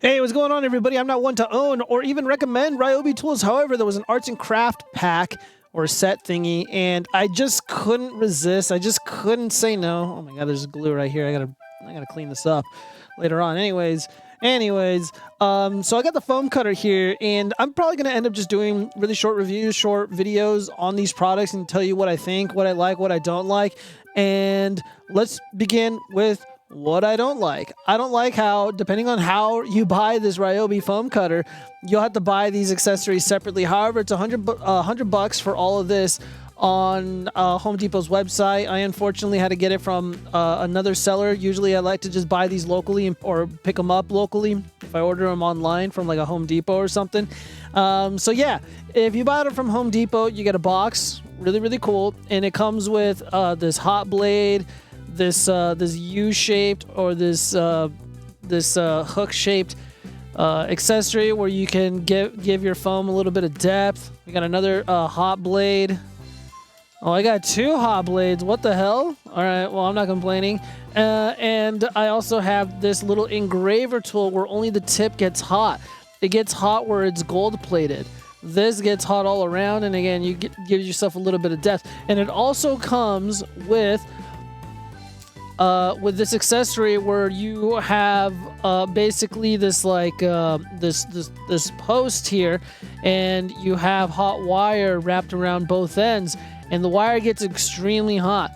Hey, what's going on, everybody? I'm not one to own or even recommend Ryobi tools. However, there was an arts and craft pack or set thingy, and I just couldn't resist. I just couldn't say no. Oh my god, there's glue right here. I gotta clean this up later on. Anyways, so I got the foam cutter here, and I'm probably gonna end up just doing really short reviews, short videos on these products, and tell you what I think, what I like, what I don't like. And let's begin with what I don't like. I don't like how, depending on how you buy this Ryobi foam cutter, you'll have to buy these accessories separately. However, it's $100 for all of this on Home Depot's website. I unfortunately had to get it from another seller. Usually I like to just buy these locally or pick them up locally if I order them online from like a Home Depot or something. So yeah, if you buy it from Home Depot, you get a box, really cool, and it comes with this hot blade, this U-shaped or this hook-shaped accessory where you can give your foam a little bit of depth. We got another hot blade. Oh, I got two hot blades. What the hell? All right, well, I'm not complaining. And I also have this little engraver tool where only the tip gets hot. It gets hot where it's gold-plated. This gets hot all around, and again, you give yourself a little bit of depth. And it also comes with this accessory where you have basically this like this post here, and you have hot wire wrapped around both ends, and the wire gets extremely hot.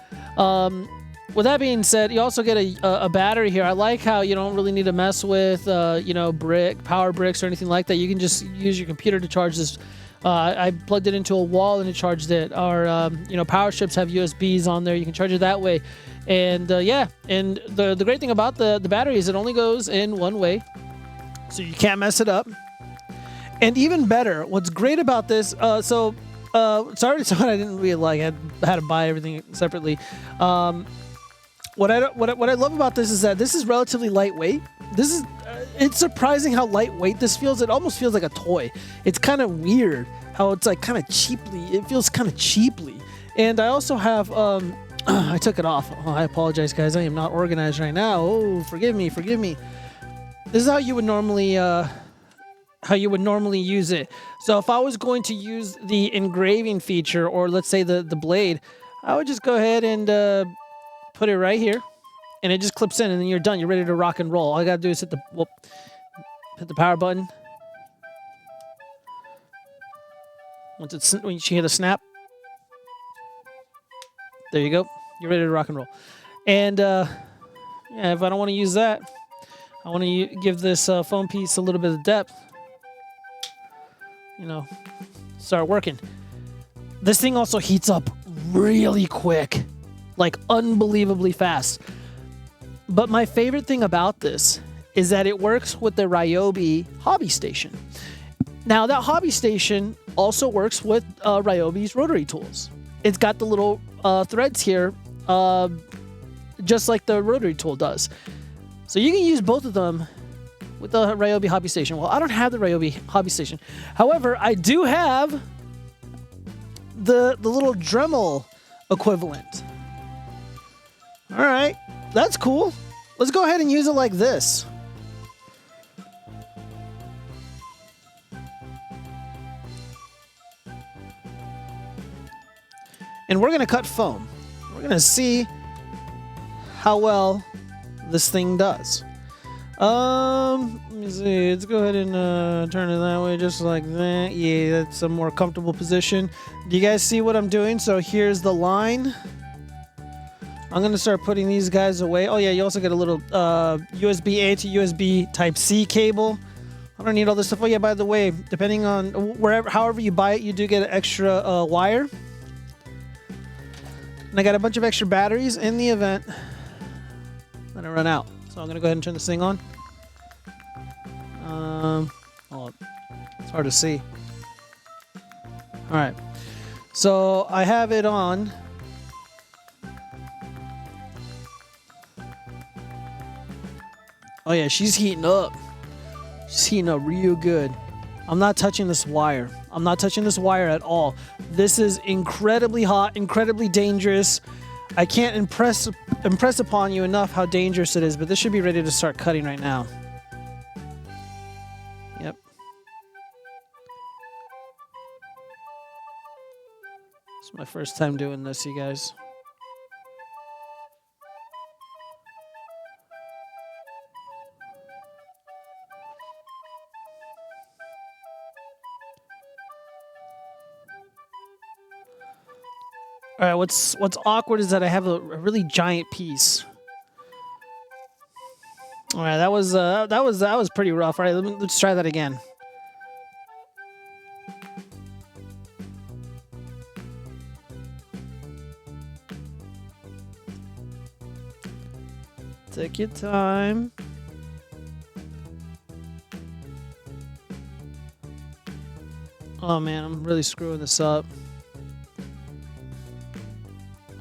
With that being said, you also get a battery here. I like how you don't really need to mess with power bricks or anything like that. You can just use your computer to charge this. I plugged it into a wall and it charged it. Our power strips have USBs on there. You can charge it that way. And yeah, and the great thing about the battery is it only goes in one way, so you can't mess it up. And even better, what's great about this, sorry, I didn't really like. I had to buy everything separately. What I love about this is that this is relatively lightweight. It's surprising how lightweight this feels. It almost feels like a toy. It's kind of weird how it's like kind of cheaply. It feels kind of cheaply. And I also have I took it off. Oh, I apologize, guys. I am not organized right now. Oh, forgive me. This is how you would normally use it. So if I was going to use the engraving feature, or let's say the blade, I would just go ahead and put it right here, and it just clips in, and then you're done. You're ready to rock and roll. All I gotta do is hit the power button. When you hear the snap, there you go. You're ready to rock and roll. And yeah, if I don't want to use that, I want to give this foam piece a little bit of depth. Start working. This thing also heats up really quick, like unbelievably fast. But my favorite thing about this is that it works with the Ryobi hobby station. Now, that hobby station also works with Ryobi's rotary tools. It's got the little threads here, just like the rotary tool does. So you can use both of them with the Ryobi hobby station. Well, I don't have the Ryobi hobby station. However, I do have the little Dremel equivalent. All right, that's cool. Let's go ahead and use it like this. And we're going to cut foam. We're going to see how well this thing does. Let me see. Let's go ahead and turn it that way, just like that. Yeah, that's a more comfortable position. Do you guys see what I'm doing? So here's the line. I'm going to start putting these guys away. Oh, yeah, you also get a little USB-A to USB Type-C cable. I don't need all this stuff. Oh, yeah, by the way, depending on however you buy it, you do get an extra wire. And I got a bunch of extra batteries in the event that I run out. So I'm going to go ahead and turn this thing on. It's hard to see. All right. So I have it on. Oh, yeah, she's heating up. She's heating up real good. I'm not touching this wire. I'm not touching this wire at all. This is incredibly hot, incredibly dangerous. I can't impress upon you enough how dangerous it is, but this should be ready to start cutting right now. Yep. It's my first time doing this, you guys. All right, what's awkward is that I have a really giant piece. All right, that was pretty rough. All right, let's try that again. Take your time. Oh man, I'm really screwing this up.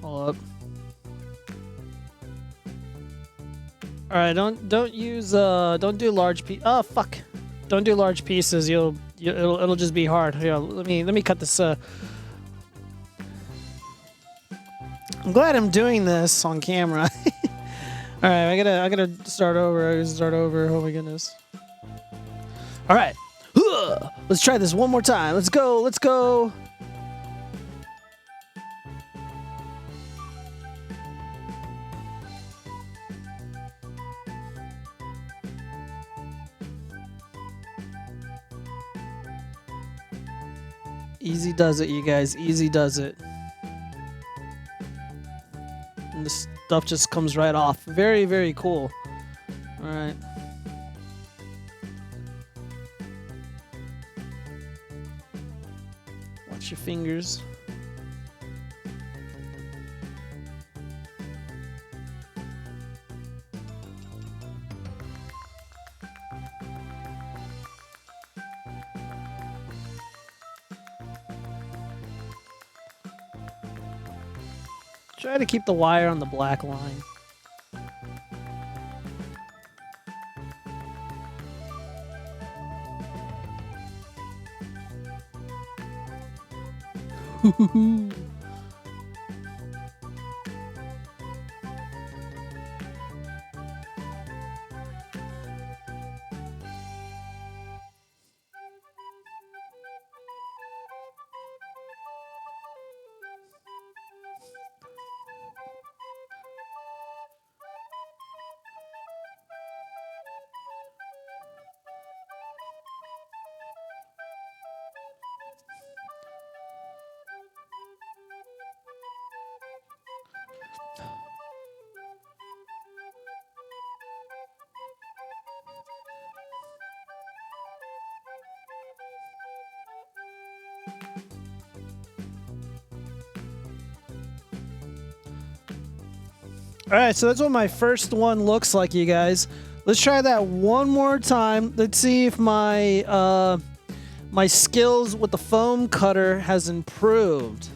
Hold up. All right, don't do large oh fuck. Don't do large pieces. It'll just be hard. Here, let me cut this I'm glad I'm doing this on camera. All right, I gotta start over. Oh my goodness. All right. Let's try this one more time. Let's go. Easy does it, you guys. Easy does it. And this stuff just comes right off. Very, very cool. All right. Watch your fingers. Try to keep the wire on the black line. All right, so that's what my first one looks like, you guys. Let's try that one more time. Let's see if my my skills with the foam cutter has improved.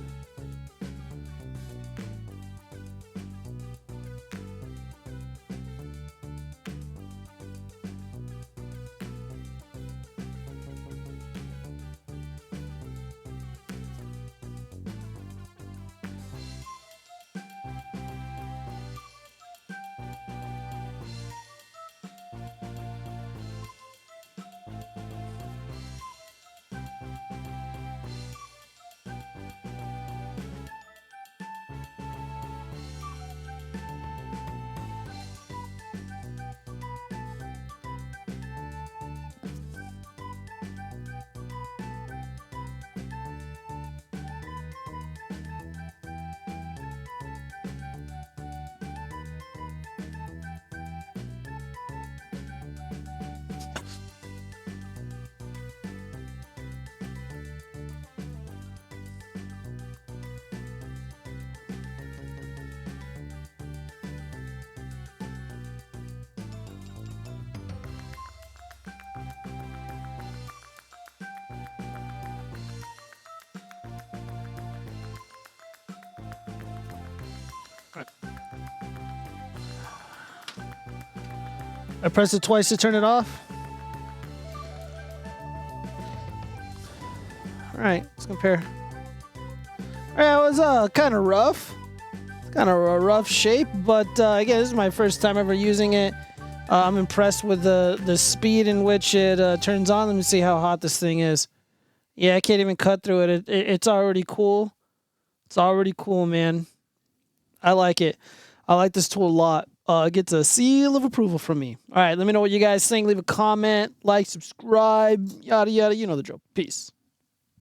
I pressed it twice to turn it off. All right, let's compare. All right, it was kind of rough. Kind of a rough shape, but again, this is my first time ever using it. I'm impressed with the speed in which it turns on. Let me see how hot this thing is. Yeah, I can't even cut through it. It's already cool. It's already cool, man. I like it. I like this tool a lot. It gets a seal of approval from me. All right, let me know what you guys think. Leave a comment, like, subscribe, yada, yada. You know the drill. Peace.